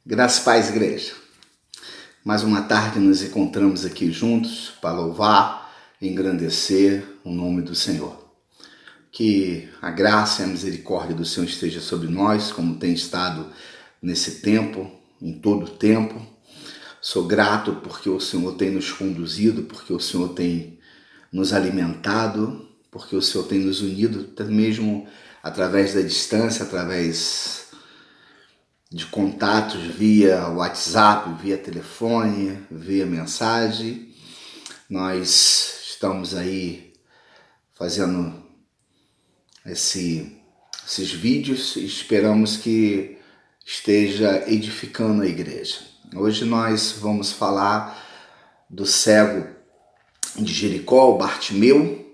Graça e paz, igreja. Mais uma tarde nos encontramos aqui juntos para louvar e engrandecer o nome do Senhor. Que a graça e a misericórdia do Senhor esteja sobre nós, como tem estado nesse tempo, em todo o tempo. Sou grato porque o Senhor tem nos conduzido, porque o Senhor tem nos alimentado, porque o Senhor tem nos unido, até mesmo através da distância, através de contatos via WhatsApp, via telefone, via mensagem. Nós estamos aí fazendo esses vídeos e esperamos que esteja edificando a igreja. Hoje nós vamos falar do cego de Jericó, o Bartimeu.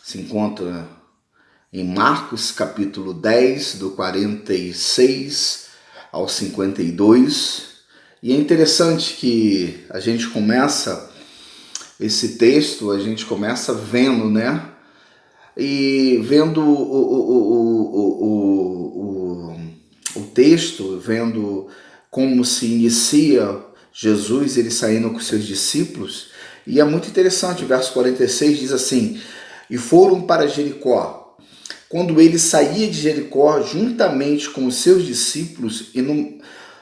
Se encontra em Marcos capítulo 10, do 46 ao 52, e é interessante que a gente começa esse texto, a gente começa vendo, né? E vendo o texto, vendo como se inicia Jesus, ele saindo com seus discípulos, e é muito interessante, o verso 46 diz assim: e foram para Jericó. Quando ele saía de Jericó, juntamente com os seus discípulos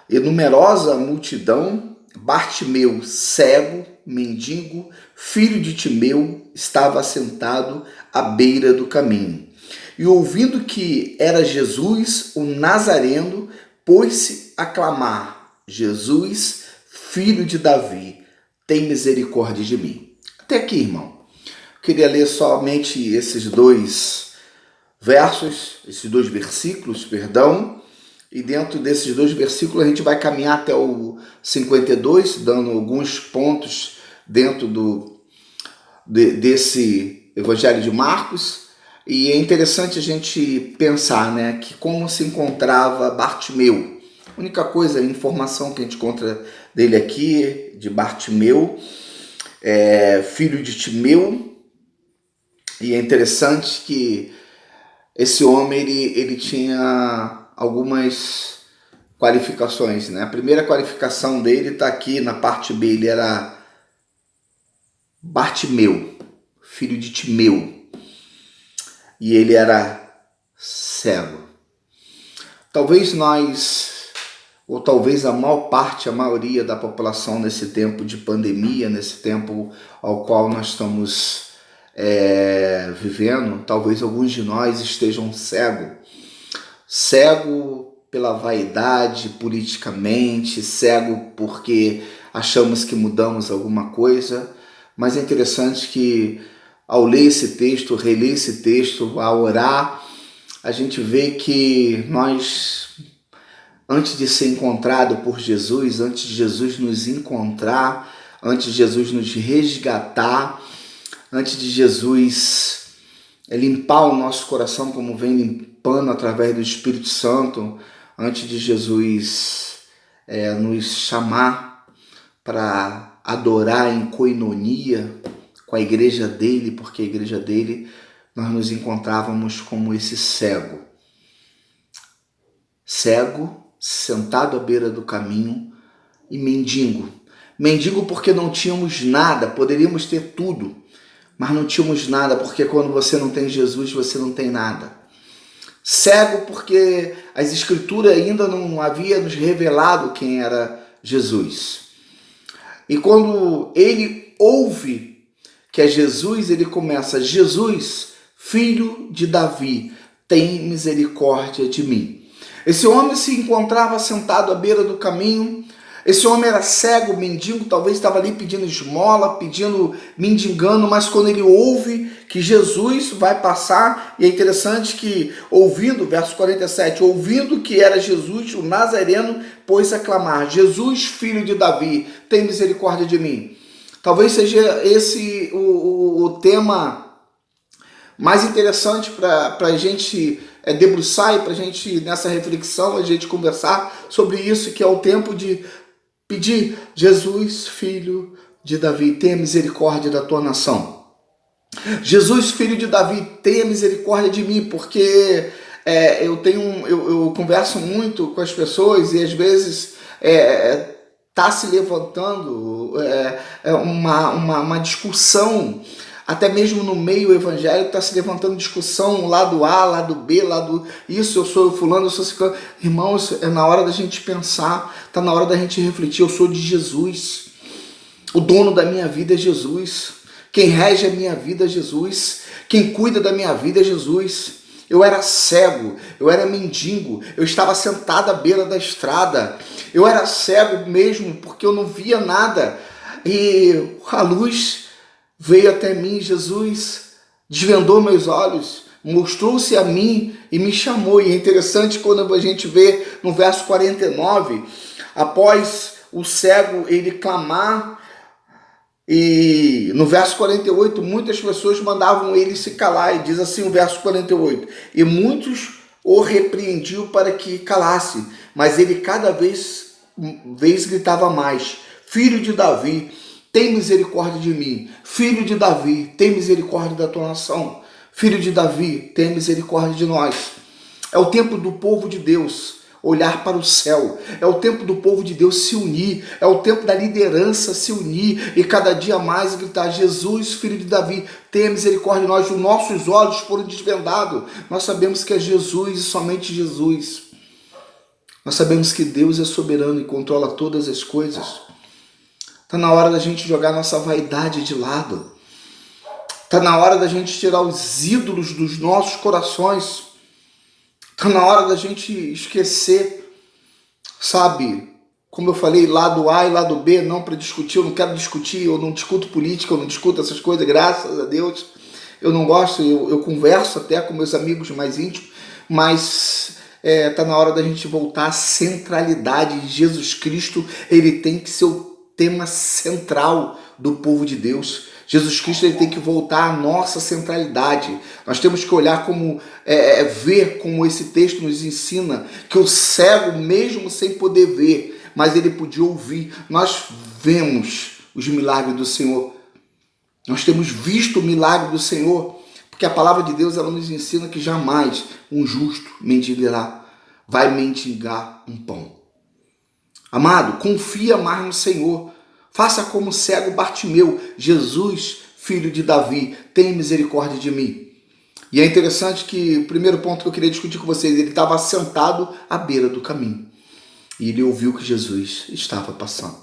e numerosa multidão, Bartimeu, cego, mendigo, filho de Timeu, estava assentado à beira do caminho. E ouvindo que era Jesus, o Nazareno, pôs-se a clamar: Jesus, filho de Davi, tem misericórdia de mim. Até aqui, irmão. Queria ler somente esses dois versículos, e dentro desses dois versículos a gente vai caminhar até o 52, dando alguns pontos dentro desse Evangelho de Marcos. E é interessante a gente pensar, né, que como se encontrava Bartimeu. A única coisa, a informação que a gente encontra dele aqui, de Bartimeu, filho de Timeu. E é interessante que esse homem ele tinha algumas qualificações, né? A primeira qualificação dele está aqui na parte B, ele era Bartimeu, filho de Timeu, e ele era cego. Talvez nós, ou talvez a maioria da população nesse tempo de pandemia, nesse tempo ao qual nós estamos vivendo, talvez alguns de nós estejam cego pela vaidade, politicamente, cego porque achamos que mudamos alguma coisa. Mas é interessante que ao ler esse texto, reler esse texto, ao orar, a gente vê que nós, antes de ser encontrado por Jesus, antes de Jesus nos encontrar, antes de Jesus nos resgatar, antes de Jesus limpar o nosso coração como vem limpando através do Espírito Santo, antes de Jesus nos chamar para adorar em coinonia com a igreja dele, porque a igreja dele nós nos encontrávamos como esse cego, sentado à beira do caminho, e mendigo porque não tínhamos nada, poderíamos ter tudo, mas não tínhamos nada, porque quando você não tem Jesus, você não tem nada. Cego porque as Escrituras ainda não havia nos revelado quem era Jesus. E quando ele ouve que é Jesus, ele começa: Jesus, filho de Davi, tem misericórdia de mim. Esse homem se encontrava sentado à beira do caminho. Esse homem era cego, mendigo, talvez estava ali pedindo esmola, mendigando, mas quando ele ouve que Jesus vai passar, e é interessante que, ouvindo, verso 47, ouvindo que era Jesus, o Nazareno, pôs a clamar: Jesus, filho de Davi, tem misericórdia de mim. Talvez seja esse o tema mais interessante para a gente debruçar e para a gente, nessa reflexão, a gente conversar sobre isso, que é o tempo de pedir: Jesus, filho de Davi, tenha misericórdia da tua nação. Jesus, filho de Davi, tenha misericórdia de mim, porque eu converso muito com as pessoas e às vezes está se levantando uma discussão, até mesmo no meio evangélico está se levantando discussão, lado A, lado B, lado isso, eu sou fulano, eu sou ciclano. Irmãos, é na hora da gente pensar, está na hora da gente refletir, eu sou de Jesus, o dono da minha vida é Jesus, quem rege a minha vida é Jesus, quem cuida da minha vida é Jesus. Eu era cego, eu era mendigo, eu estava sentado à beira da estrada, eu era cego mesmo porque eu não via nada, e a luz veio até mim, Jesus desvendou meus olhos, mostrou-se a mim e me chamou. E é interessante quando a gente vê no verso 49, após o cego ele clamar, e no verso 48, muitas pessoas mandavam ele se calar, e diz assim o verso 48, e muitos o repreendiam para que calasse, mas ele cada vez gritava mais: Filho de Davi, tem misericórdia de mim. Filho de Davi, tem misericórdia da tua nação. Filho de Davi, tem misericórdia de nós. É o tempo do povo de Deus olhar para o céu, é o tempo do povo de Deus se unir, é o tempo da liderança se unir e cada dia mais gritar: Jesus, Filho de Davi, tenha misericórdia de nós. Os nossos olhos foram desvendados, nós sabemos que é Jesus e somente Jesus. Nós sabemos que Deus é soberano e controla todas as coisas. Está na hora da gente jogar nossa vaidade de lado, está na hora da gente tirar os ídolos dos nossos corações. Está na hora da gente esquecer, sabe? Como eu falei, lado A e lado B, não para discutir, eu não quero discutir, eu não discuto política, eu não discuto essas coisas, graças a Deus. Eu não gosto, eu converso até com meus amigos mais íntimos, mas está na hora da gente voltar à centralidade de Jesus Cristo. Ele tem que ser o tema central do povo de Deus. Jesus Cristo ele tem que voltar à nossa centralidade. Nós temos que olhar como, ver como esse texto nos ensina que o cego, mesmo sem poder ver, mas ele podia ouvir. Nós vemos os milagres do Senhor. Nós temos visto o milagre do Senhor, porque a palavra de Deus ela nos ensina que jamais um justo mendigará, vai mendigar um pão. Amado, confia mais no Senhor. Faça como o cego Bartimeu: Jesus, filho de Davi, tem misericórdia de mim. E é interessante que o primeiro ponto que eu queria discutir com vocês, ele estava sentado à beira do caminho e ele ouviu que Jesus estava passando.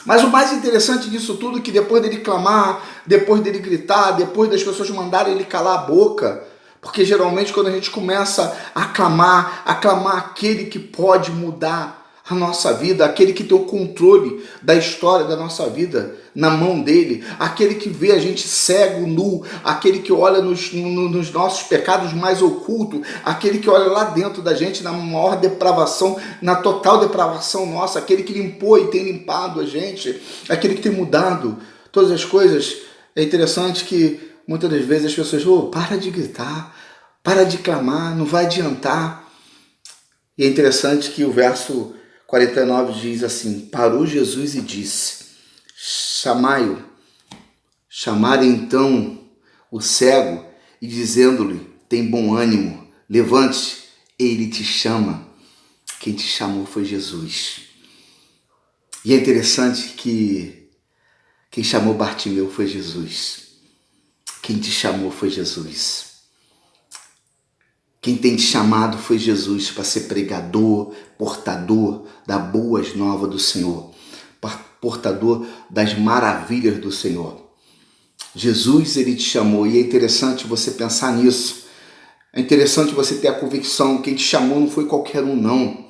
Mas o mais interessante disso tudo é que depois dele clamar, depois dele gritar, depois das pessoas mandarem ele calar a boca, porque geralmente quando a gente começa a clamar aquele que pode mudar a nossa vida, aquele que tem o controle da história da nossa vida na mão dele, aquele que vê a gente cego, nu, aquele que olha nos nossos pecados mais ocultos, aquele que olha lá dentro da gente na maior depravação, na total depravação nossa, aquele que limpou e tem limpado a gente, aquele que tem mudado todas as coisas. É interessante que muitas das vezes as pessoas: para de gritar, para de clamar, não vai adiantar. E é interessante que o verso 49 diz assim: parou Jesus e disse: chamai-o. Chamaram então o cego e dizendo-lhe: tem bom ânimo, levante-se, ele te chama. Quem te chamou foi Jesus. E é interessante que quem chamou Bartimeu foi Jesus. Quem te chamou foi Jesus. Quem tem te chamado foi Jesus para ser pregador, portador da boas novas do Senhor, portador das maravilhas do Senhor. Jesus, ele te chamou, e é interessante você pensar nisso. É interessante você ter a convicção: quem te chamou não foi qualquer um, não.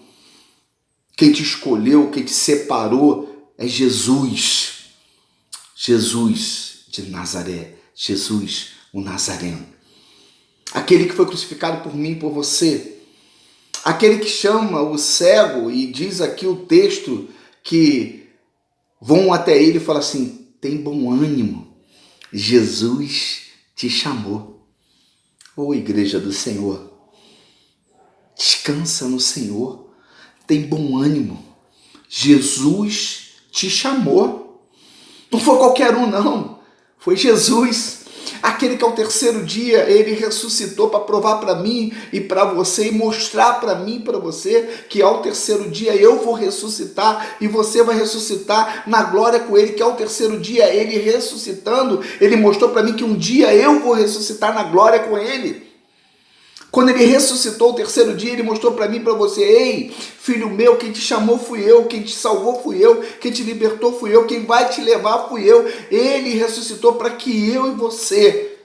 Quem te escolheu, quem te separou é Jesus. Jesus de Nazaré, Jesus o Nazareno. Aquele que foi crucificado por mim e por você. Aquele que chama o cego, e diz aqui o texto que vão até ele e falam assim: tem bom ânimo, Jesus te chamou. Ô igreja do Senhor, descansa no Senhor, tem bom ânimo, Jesus te chamou. Não foi qualquer um, não, foi Jesus. aquele que ao terceiro dia ele ressuscitou para provar para mim e para você e mostrar para mim e para você que ao terceiro dia eu vou ressuscitar e você vai ressuscitar na glória com ele, que ao terceiro dia ele ressuscitando, ele mostrou para mim que um dia eu vou ressuscitar na glória com ele. Quando ele ressuscitou o terceiro dia, ele mostrou para mim e para você: ei, filho meu, quem te chamou fui eu, quem te salvou fui eu, quem te libertou fui eu, quem vai te levar fui eu. Ele ressuscitou para que eu e você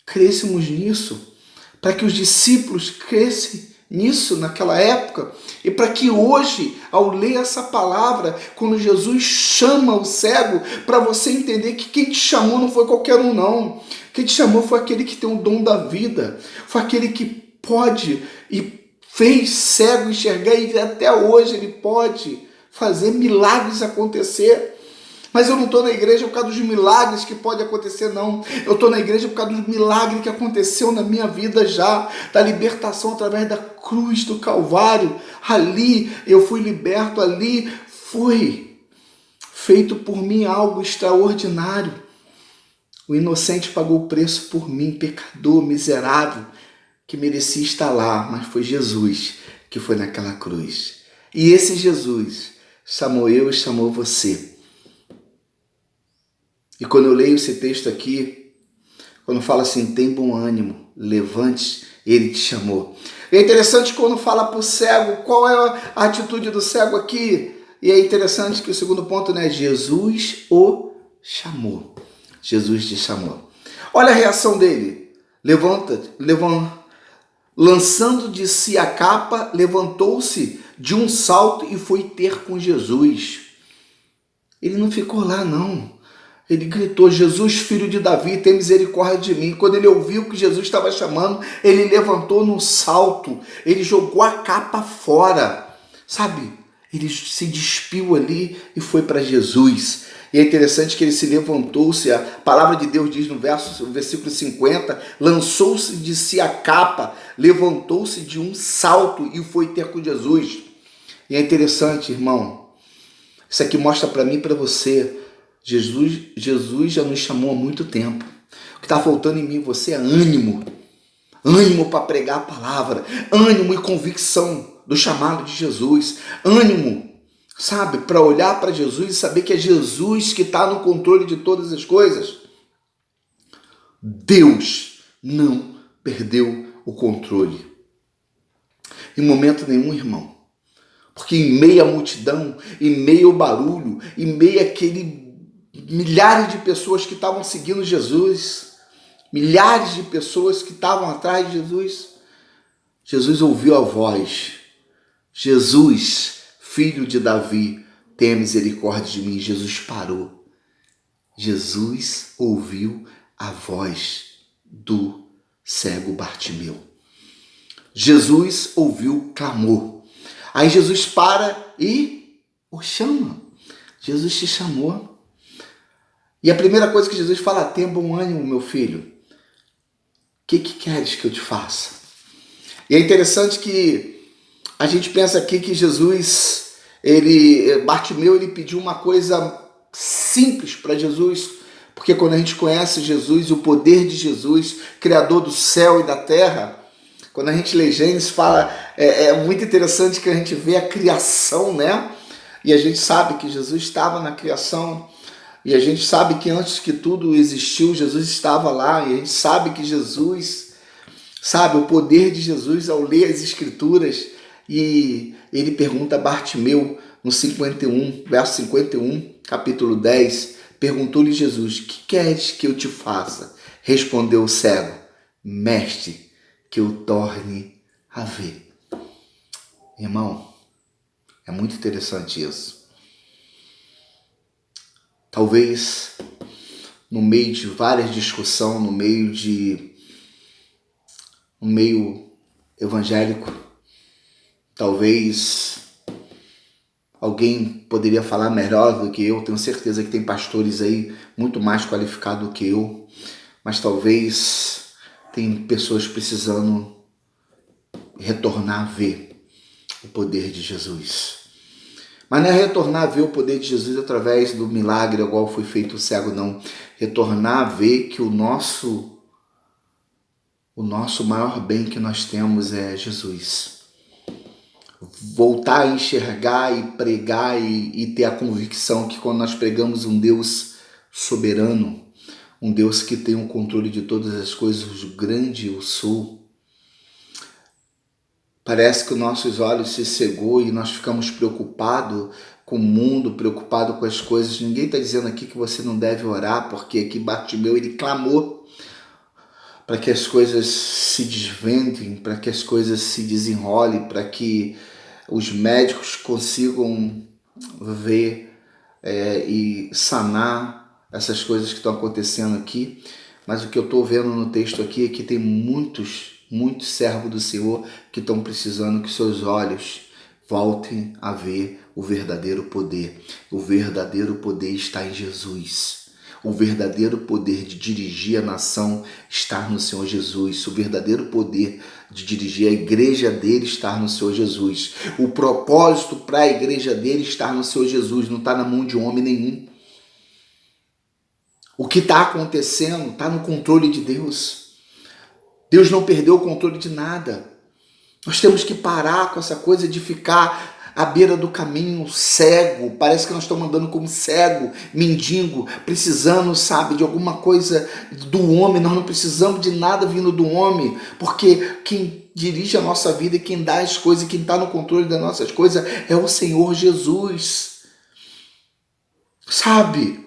crescêssemos nisso, para que os discípulos crescem nisso naquela época, e para que hoje, ao ler essa palavra, quando Jesus chama o cego, para você entender que quem te chamou não foi qualquer um não. Quem te chamou foi aquele que tem o dom da vida, foi aquele que pode e fez cego enxergar, e até hoje ele pode fazer milagres acontecer. Mas eu não estou na igreja por causa dos milagres que pode acontecer, não. Eu estou na igreja por causa dos milagres que aconteceu na minha vida já, da libertação através da cruz do Calvário. Ali eu fui liberto, ali foi feito por mim algo extraordinário. O inocente pagou o preço por mim, pecador, miserável, que merecia estar lá, mas foi Jesus que foi naquela cruz. E esse Jesus chamou eu e chamou você. E quando eu leio esse texto aqui, quando fala assim, tem bom ânimo, levante, ele te chamou. É interessante quando fala para o cego, qual é a atitude do cego aqui? E é interessante que o segundo ponto, né? Jesus o chamou. Jesus te chamou. Olha a reação dele. Lançando de si a capa, levantou-se de um salto e foi ter com Jesus. Ele não ficou lá, não. Ele gritou: Jesus, filho de Davi, tem misericórdia de mim. Quando ele ouviu que Jesus estava chamando, ele levantou num salto, ele jogou a capa fora, sabe? Ele se despiu ali e foi para Jesus. E é interessante que ele se levantou-se, a palavra de Deus diz no versículo 50, lançou-se de si a capa, levantou-se de um salto e foi ter com Jesus. E é interessante, irmão, isso aqui mostra para mim e para você, Jesus já nos chamou há muito tempo. O que está faltando em mim e você é ânimo. Ânimo para pregar a palavra. Ânimo e convicção do chamado de Jesus. Ânimo, sabe, para olhar para Jesus e saber que é Jesus que está no controle de todas as coisas. Deus não perdeu o controle. Em momento nenhum, irmão. Porque em meio à multidão, em meio ao barulho, em meio àquele milhares de pessoas que estavam seguindo Jesus, milhares de pessoas que estavam atrás de Jesus, Jesus ouviu a voz: Jesus, filho de Davi, tenha misericórdia de mim. Jesus parou. Jesus ouviu a voz do cego Bartimeu. Jesus ouviu o clamor. Aí Jesus para e o chama. Jesus te chamou. E a primeira coisa que Jesus fala: tenha bom ânimo, meu filho. O que queres que eu te faça? E é interessante que a gente pensa aqui que Jesus, Bartimeu, ele pediu uma coisa simples para Jesus, porque quando a gente conhece Jesus, o poder de Jesus, Criador do céu e da terra, quando a gente lê Gênesis, fala, é muito interessante que a gente vê a criação, né? E a gente sabe que Jesus estava na criação. E a gente sabe que antes que tudo existiu, Jesus estava lá. E a gente sabe que Jesus, sabe, o poder de Jesus ao ler as Escrituras. E ele pergunta a Bartimeu, no 51, verso 51, capítulo 10, perguntou-lhe Jesus: que queres que eu te faça? Respondeu o cego: mestre, que eu torne a ver. Irmão, é muito interessante isso. Talvez no meio de várias discussões, no meio evangélico, talvez alguém poderia falar melhor do que eu. Tenho certeza que tem pastores aí muito mais qualificados do que eu, mas talvez tem pessoas precisando retornar a ver o poder de Jesus. Mas não é retornar a ver o poder de Jesus através do milagre, igual foi feito o cego, não. Retornar a ver que o nosso maior bem que nós temos é Jesus. Voltar a enxergar e pregar e ter a convicção que quando nós pregamos um Deus soberano, um Deus que tem o controle de todas as coisas, o grande eu sou, parece que os nossos olhos se cegou e nós ficamos preocupados com o mundo, preocupados com as coisas. Ninguém está dizendo aqui que você não deve orar, porque aqui Bartimeu, ele clamou para que as coisas se desvendem, para que as coisas se desenrolem, para que os médicos consigam ver e sanar essas coisas que estão acontecendo aqui. Mas o que eu estou vendo no texto aqui é que tem muitos servos do Senhor que estão precisando que seus olhos voltem a ver o verdadeiro poder. O verdadeiro poder está em Jesus. O verdadeiro poder de dirigir a nação está no Senhor Jesus. O verdadeiro poder de dirigir a igreja dele está no Senhor Jesus. O propósito para a igreja dele está no Senhor Jesus, não está na mão de homem nenhum. O que está acontecendo está no controle de Deus. Deus não perdeu o controle de nada. Nós temos que parar com essa coisa de ficar à beira do caminho, cego. Parece que nós estamos andando como cego, mendigo, precisando, sabe, de alguma coisa do homem. Nós não precisamos de nada vindo do homem, porque quem dirige a nossa vida e quem dá as coisas, quem está no controle das nossas coisas é o Senhor Jesus. Sabe?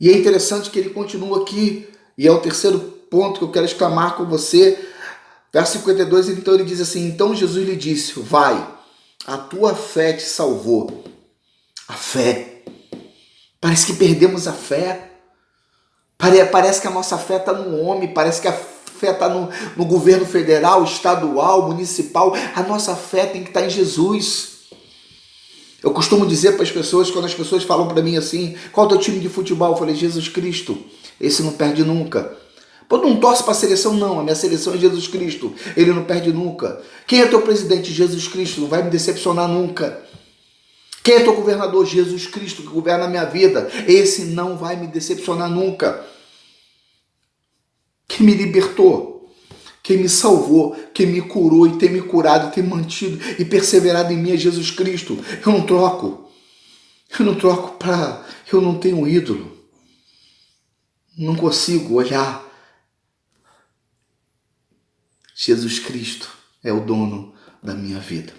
E é interessante que ele continua aqui, e é o terceiro ponto que eu quero exclamar com você. Verso 52, então ele diz assim: então Jesus lhe disse, vai, a tua fé te salvou. A fé. Parece que perdemos a fé. Parece que a nossa fé está no homem, parece que a fé está no governo federal, estadual, municipal. A nossa fé tem que estar em Jesus. Eu costumo dizer para as pessoas, quando as pessoas falam para mim assim, qual é o teu time de futebol? Eu falei, Jesus Cristo, esse não perde nunca. Pô, não torce para a seleção, não. A minha seleção é Jesus Cristo. Ele não perde nunca. Quem é teu presidente? Jesus Cristo. Não vai me decepcionar nunca. Quem é teu governador? Jesus Cristo, que governa a minha vida. Esse não vai me decepcionar nunca. Quem me libertou, quem me salvou, quem me curou e tem me curado, tem mantido e perseverado em mim é Jesus Cristo. Eu não troco. Eu não troco para... Eu não tenho um ídolo. Não consigo olhar. Jesus Cristo é o dono da minha vida.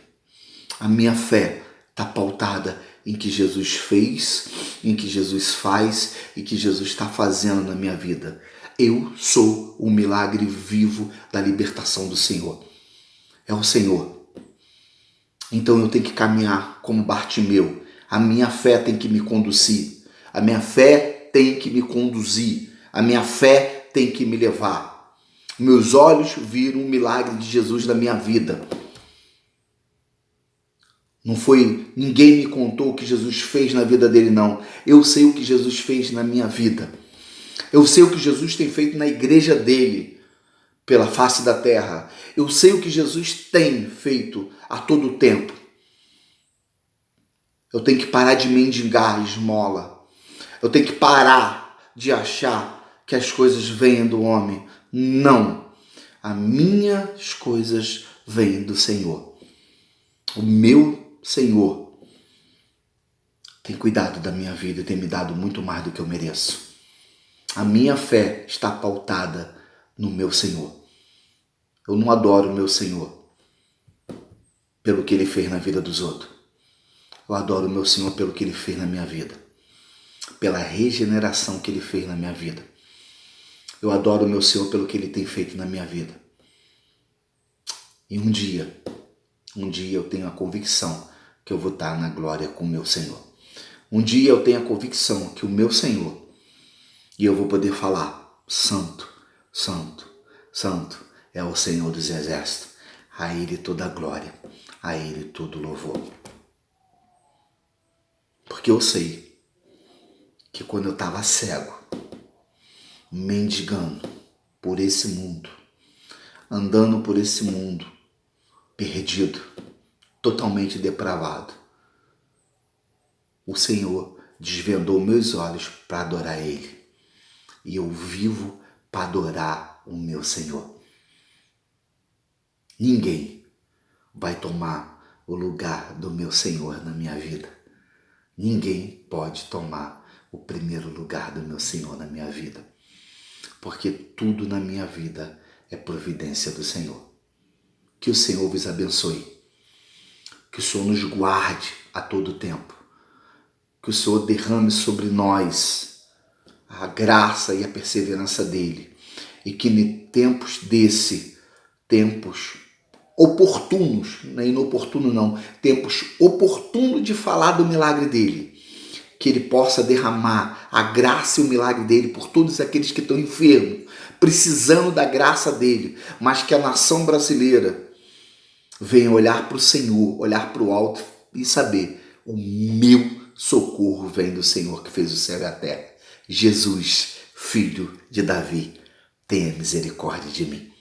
A minha fé está pautada em que Jesus fez, em que Jesus faz e que Jesus está fazendo na minha vida. Eu sou o milagre vivo da libertação do Senhor. É o Senhor. Então eu tenho que caminhar como Bartimeu. A minha fé tem que me conduzir. A minha fé tem que me conduzir. A minha fé tem que me levar. Meus olhos viram o milagre de Jesus na minha vida. Não foi, ninguém me contou o que Jesus fez na vida dele, não. Eu sei o que Jesus fez na minha vida. Eu sei o que Jesus tem feito na igreja dele, pela face da terra. Eu sei o que Jesus tem feito a todo tempo. Eu tenho que parar de mendigar a esmola. Eu tenho que parar de achar que as coisas vêm do homem. Não. As minhas coisas vêm do Senhor. O meu Senhor tem cuidado da minha vida e tem me dado muito mais do que eu mereço. A minha fé está pautada no meu Senhor. Eu não adoro o meu Senhor pelo que Ele fez na vida dos outros. Eu adoro o meu Senhor pelo que Ele fez na minha vida. Pela regeneração que Ele fez na minha vida. Eu adoro o meu Senhor pelo que Ele tem feito na minha vida. E um dia eu tenho a convicção que eu vou estar na glória com o meu Senhor. Um dia eu tenho a convicção que o meu Senhor, e eu vou poder falar, santo, santo, santo é o Senhor dos exércitos. A Ele toda a glória, a Ele todo louvor. Porque eu sei que quando eu estava cego, mendigando por esse mundo, andando por esse mundo, perdido, totalmente depravado, o Senhor desvendou meus olhos para adorar Ele. E eu vivo para adorar o meu Senhor. Ninguém vai tomar o lugar do meu Senhor na minha vida. Ninguém pode tomar o primeiro lugar do meu Senhor na minha vida. Porque tudo na minha vida é providência do Senhor. Que o Senhor vos abençoe. Que o Senhor nos guarde a todo tempo. Que o Senhor derrame sobre nós a graça e a perseverança dele. E que em tempos tempos oportunos, não é inoportuno não, tempos oportunos de falar do milagre dele, que ele possa derramar a graça e o milagre dele por todos aqueles que estão enfermos, precisando da graça dele, mas que a nação brasileira venha olhar para o Senhor, olhar para o alto e saber: o meu socorro vem do Senhor que fez o céu e a terra. Jesus, filho de Davi, tenha misericórdia de mim.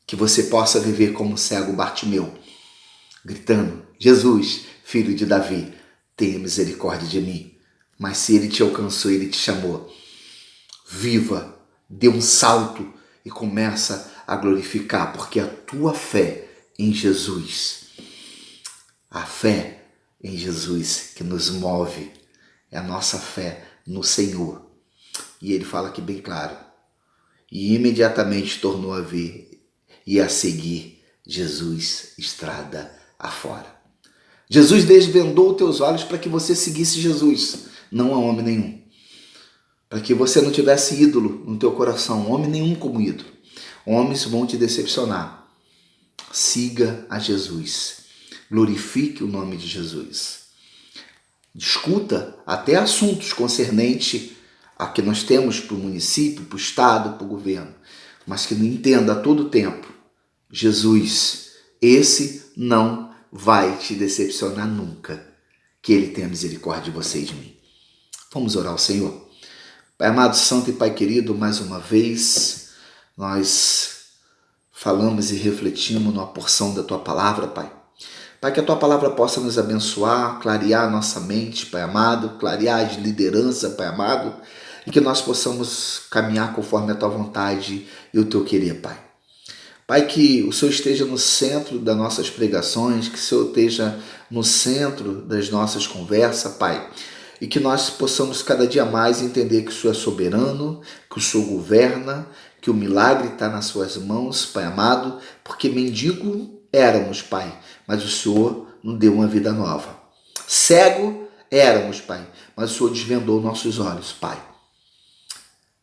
Que você possa viver como o cego Bartimeu, gritando: Jesus, filho de Davi, tenha misericórdia de mim. Mas se ele te alcançou, ele te chamou, viva, dê um salto e começa a glorificar, porque a tua fé em Jesus, a fé em Jesus que nos move, é a nossa fé no Senhor. E ele fala aqui bem claro: e imediatamente tornou a ver e a seguir Jesus estrada afora. Jesus desvendou teus olhos para que você seguisse Jesus, não a homem nenhum. Para que você não tivesse ídolo no teu coração, homem nenhum como ídolo. Homens vão te decepcionar. Siga a Jesus. Glorifique o nome de Jesus. Discuta até assuntos concernentes a que nós temos para o município, para o estado, para o governo. Mas que não entenda a todo tempo: Jesus, esse não vai te decepcionar nunca. Que ele tenha misericórdia de você e de mim. Vamos orar ao Senhor. Pai amado, santo e Pai querido, mais uma vez nós falamos e refletimos numa porção da Tua palavra, Pai. Pai, que a Tua palavra possa nos abençoar, clarear a nossa mente, Pai amado, clarear a liderança, Pai amado, e que nós possamos caminhar conforme a Tua vontade e o Teu querer, Pai. Pai, que o Senhor esteja no centro das nossas pregações, que o Senhor esteja no centro das nossas conversas, Pai. E que nós possamos cada dia mais entender que o Senhor é soberano, que o Senhor governa, que o milagre está nas suas mãos, Pai amado, porque mendigo éramos, Pai, mas o Senhor nos deu uma vida nova. Cego éramos, Pai, mas o Senhor desvendou nossos olhos, Pai.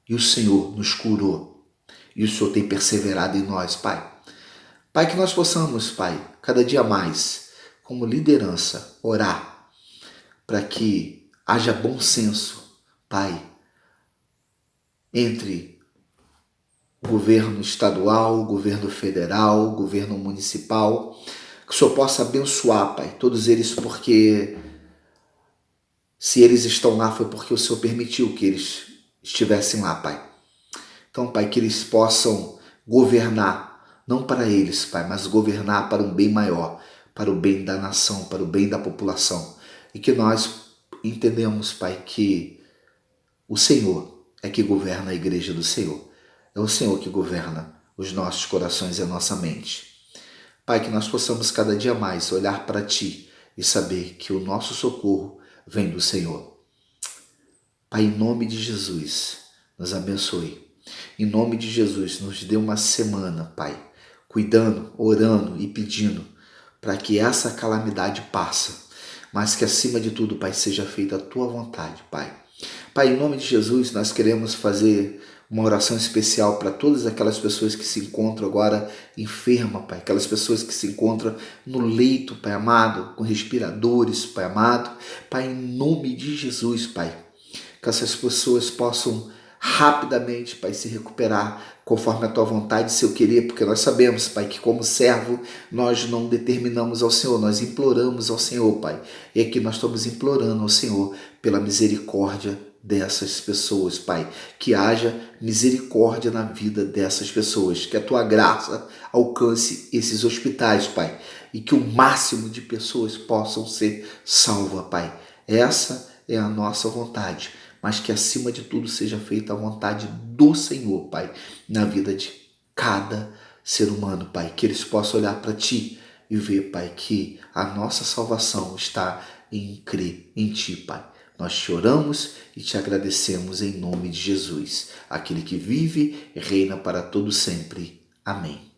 E o Senhor nos curou. E o Senhor tem perseverado em nós, Pai. Pai, que nós possamos, Pai, cada dia mais, como liderança, orar para que haja bom senso, Pai, entre o governo estadual, o governo federal, o governo municipal. Que o Senhor possa abençoar, Pai, todos eles, porque se eles estão lá foi porque o Senhor permitiu que eles estivessem lá, Pai. Então, Pai, que eles possam governar, não para eles, Pai, mas governar para um bem maior, para o bem da nação, para o bem da população. E que nós entendemos, Pai, que o Senhor é que governa a igreja do Senhor. É o Senhor que governa os nossos corações e a nossa mente. Pai, que nós possamos cada dia mais olhar para Ti e saber que o nosso socorro vem do Senhor. Pai, em nome de Jesus, nos abençoe. Em nome de Jesus, nos dê uma semana, Pai, cuidando, orando e pedindo para que essa calamidade passe, mas que acima de tudo, Pai, seja feita a Tua vontade, Pai. Pai, em nome de Jesus, nós queremos fazer uma oração especial para todas aquelas pessoas que se encontram agora enfermas, Pai, aquelas pessoas que se encontram no leito, Pai amado, com respiradores, Pai amado. Pai, em nome de Jesus, Pai, que essas pessoas possam rapidamente, Pai, se recuperar conforme a Tua vontade e seu querer, porque nós sabemos, Pai, que como servo nós não determinamos ao Senhor, nós imploramos ao Senhor, Pai. E aqui nós estamos implorando ao Senhor pela misericórdia dessas pessoas, Pai. Que haja misericórdia na vida dessas pessoas, que a Tua graça alcance esses hospitais, Pai, e que o máximo de pessoas possam ser salvas, Pai. Essa é a nossa vontade, mas que acima de tudo seja feita a vontade do Senhor, Pai, na vida de cada ser humano, Pai, que eles possam olhar para Ti e ver, Pai, que a nossa salvação está em crer em Ti, Pai. Nós te oramos e te agradecemos em nome de Jesus, aquele que vive e reina para todo sempre. Amém.